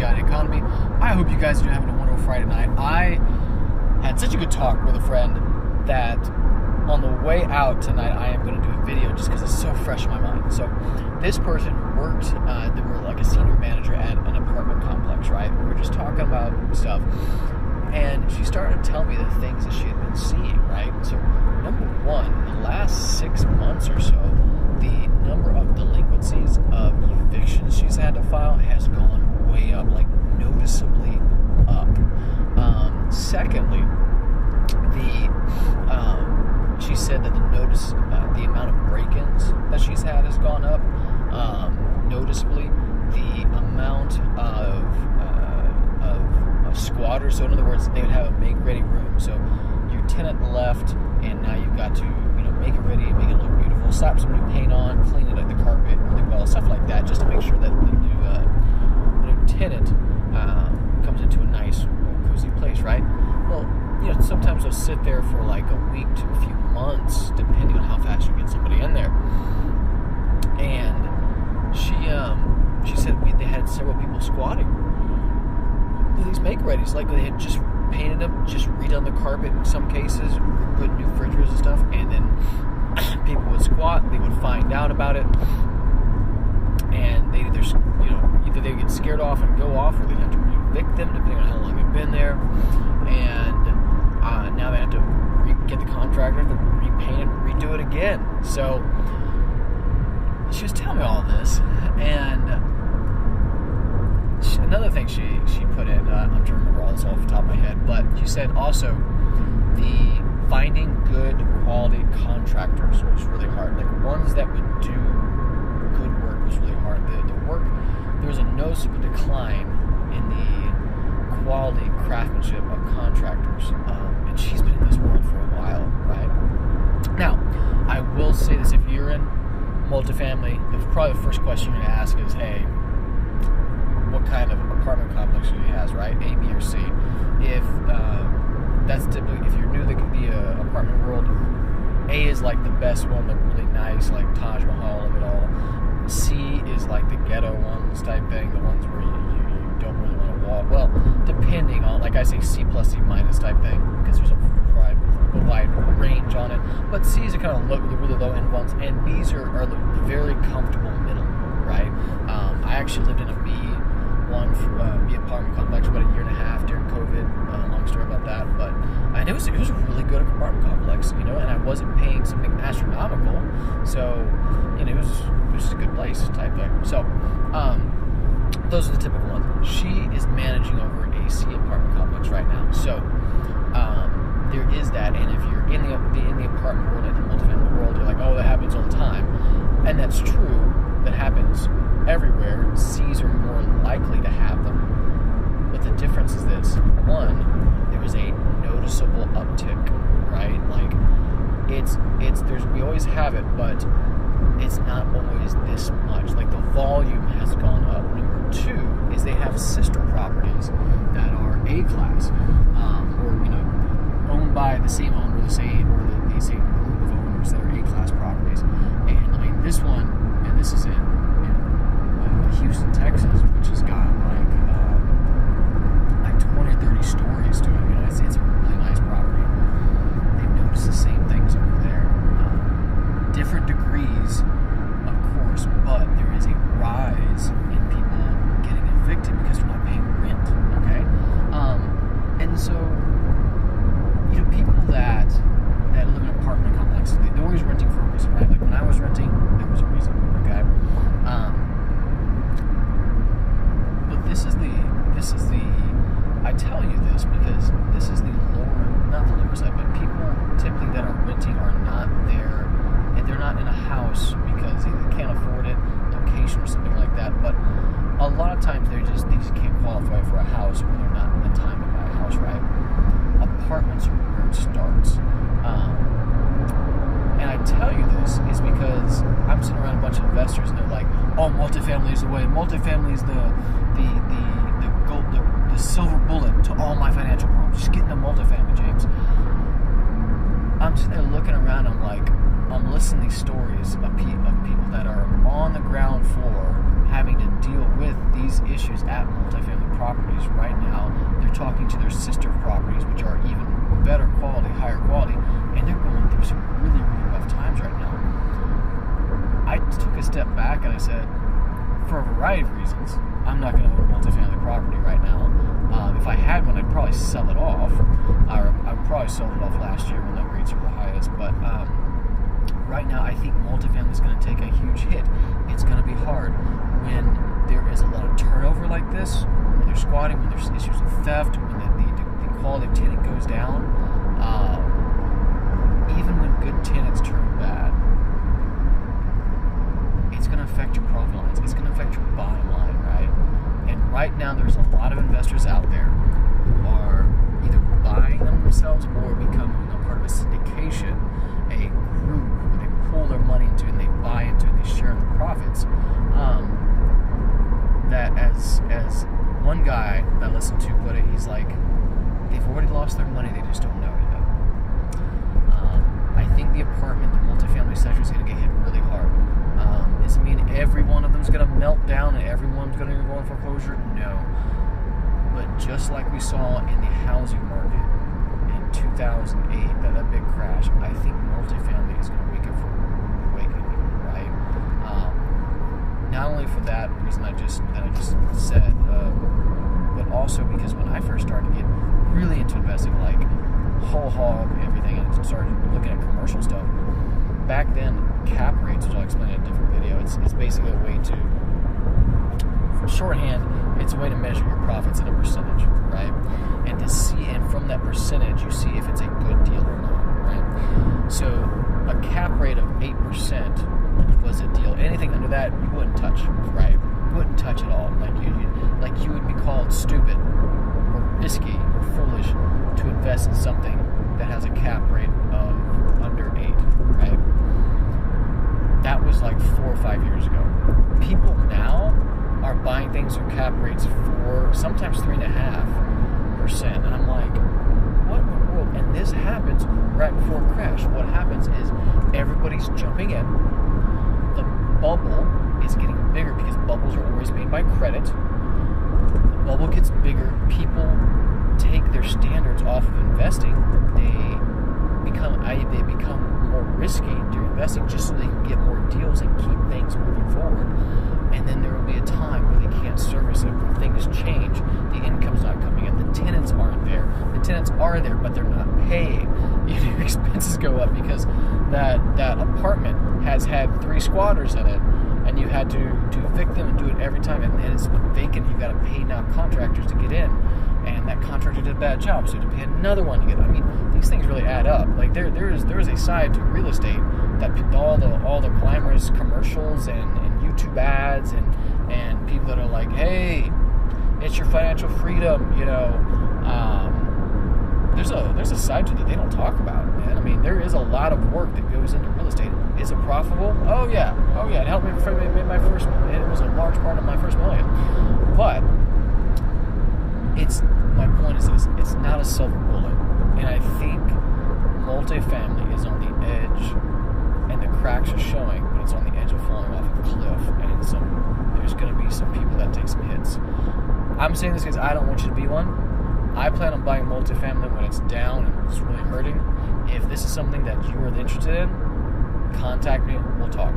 Giant Economy. I hope you guys are having a wonderful Friday night. I had such a good talk with a friend that on the way out tonight, I am going to do a video just because it's so fresh in my mind. So this person worked, they were like a senior manager at an apartment complex, right? We were just talking about stuff. And she started to tell me the things that she had been seeing, right? So number one, in the last 6 months or so, the number of delinquencies of evictions she's had to file has gone way up, like noticeably up. Secondly, she said that the amount of break-ins that she's had has gone up noticeably. The amount of squatters, so in other words, they would have a make-ready room. So your tenant left, and now you've got to make it ready, make it look beautiful, slap some new paint on, clean it like the carpet really well, stuff like that, just to make sure that the new tenant comes into a nice, cozy place, right? Well, sometimes they'll sit there for like a week to a few months, depending on how fast you get somebody in there. And she said they had several people squatting. These make-readies, like they had just painted them, just redone the carpet in some cases, put new refrigerators and stuff, and then people would squat, they would find out about it, and they either they get scared off and go off, or they'd have to evict them depending on how long they've been there, and now they have to get the contractor to repaint it and redo it again. So she was telling me all this, and another thing she put in, I'm trying to remember all this off the top of my head, but she said also the finding good quality contractors was really hard. Like ones that would do good work was really hard. There was a noticeable decline in the quality craftsmanship of contractors, and she's been in this world for a while, right? Now, I will say this: if you're in multifamily, probably the first question you're going to ask is, hey, what kind of apartment complex do you has, right? A, B, or C. If that's typically, if you're new, that could be a apartment world. A is like the best one, the really nice, like Taj Mahal of it all. C is like the ghetto ones type thing, the ones where you don't really want to walk. Well, depending on, like I say, C plus, C minus type thing, because there's a wide range on it. But C's are kind of the really low end ones, and B's are the very comfortable middle, right? I actually lived in a B apartment complex for about a year and a half during COVID. Long story about that, and it was a really good apartment complex, and I wasn't paying something astronomical, so it was just a good place type thing. So those are the typical ones. She is managing over a C apartment complex right now, so there is that. And if you're in the apartment world, in the multifamily world, you're like, oh, that happens all the time, and that's true. That happens everywhere. C's are more likely to have them, but the difference is this: one, there is a noticeable uptick, right? Like we always have it, but it's not always this much. Like the volume has gone up. Number two is they have sister properties that are A class, or owned by the same owner, the same group of owners that are A class properties. And I mean, this is in Houston, Texas, which has got like 20 or 30 stories to it. It's a really nice property. They've noticed the same things over there. Different degrees, of course, but there is a rise in people getting evicted because they're not paying rent, okay? And so, people that live in apartment complexes, they're always renting for a reason, right? Like when I was renting, there was a reason, okay? But this is the I tell you this because this is not the lower side, but people typically that are renting are not there, and they're not in a house because either they can't afford it, location or something like that, but a lot of times they just can't qualify for a house, or they're not in the time to buy a house, right? Apartments are where it starts. And I tell you this is because I'm sitting around a bunch of investors and they're like, oh, multifamily is the way. Multifamily is the silver bullet to all my financial problems. Just get into multifamily, James. I'm sitting there looking around, I'm listening to these stories of people that are on the ground floor having to deal with these issues at multifamily properties right now. They're talking to their sister properties, which are even better quality, higher quality, and they're going through some really, really rough times right now. I took a step back and I said, for a variety of reasons, I'm not going to own a multifamily property right now. If I had one, I'd probably sell it off. I would probably sell it off last year when the rates were the highest. But right now, I think multifamily is going to take a huge hit. It's going to be hard when there is a lot of turnover like this, when they're squatting, when there's issues of theft, when the quality of tenant goes down. Even when good tenants turn bad, it's going to affect your profit lines. It's going to affect your bottom line, right? And right now, there's a lot of investors out there who are either buying them themselves or becoming a part of a syndication, a group where they pull their money into it and they buy into it and they share in the profits. That as one guy that I listened to put it, he's like, they've already lost their money, they just don't know it yet. I think the apartment, the multifamily sector is going to get hit really hard. Does it mean every one of them is going to melt down and everyone's going to go in foreclosure? No. But just like we saw in the housing market in 2008, that big crash, I think multifamily is going to wake up from awakening, right? Not only for that reason that I just said, but also because when I first started to get really into investing, like whole hog everything, and started looking at commercial stuff, back then cap rates, which I'll explain in a different video, it's basically a way to, for shorthand, it's a way to measure your profits in a percentage, right? And to see, and from that percentage, you see if it's a good deal or not, right? So a cap rate of 8% was a deal. Anything under that, you wouldn't touch, right? You wouldn't touch at all. Like you would be called stupid or risky or foolish to invest in something that has a cap rate of under 8, right? That was like 4 or 5 years ago. People now are buying things with cap rates for sometimes 3.5%, and I'm like, what in the world? And this happens right before a crash. What happens is everybody's jumping in. The bubble is getting bigger because bubbles are always made by credit. The bubble gets bigger. People take their standards off of investing. They become more risky during investing just so they can get more deals and keep things moving forward. And then there will be a time where they can't service it, where things change, the income's not coming in, the tenants aren't there. The tenants are there, but they're not paying. Your expenses go up because that apartment has had 3 squatters in it, and you had to evict them and do it every time, and it's vacant. You've got to pay now contractors to get in, and that contractor did a bad job, so you have to pay another one to get in. I mean, these things really add up. Like there is a side to real estate that all the glamorous commercials and YouTube ads and people that are like, hey, it's your financial freedom, you know. There's a side to it that they don't talk about, man. I mean, there is a lot of work that goes into real estate. Is it profitable? Oh yeah. It helped me make my first. It was a large part of my first million. But my point is this: it's not a silver bullet, and I think multifamily is on the edge, and the cracks are showing, but it's on the edge of falling off a cliff, and there's going to be some people that take some hits. I'm saying this because I don't want you to be one. I plan on buying multifamily when it's down and it's really hurting. If this is something that you are interested in, contact me. We'll talk.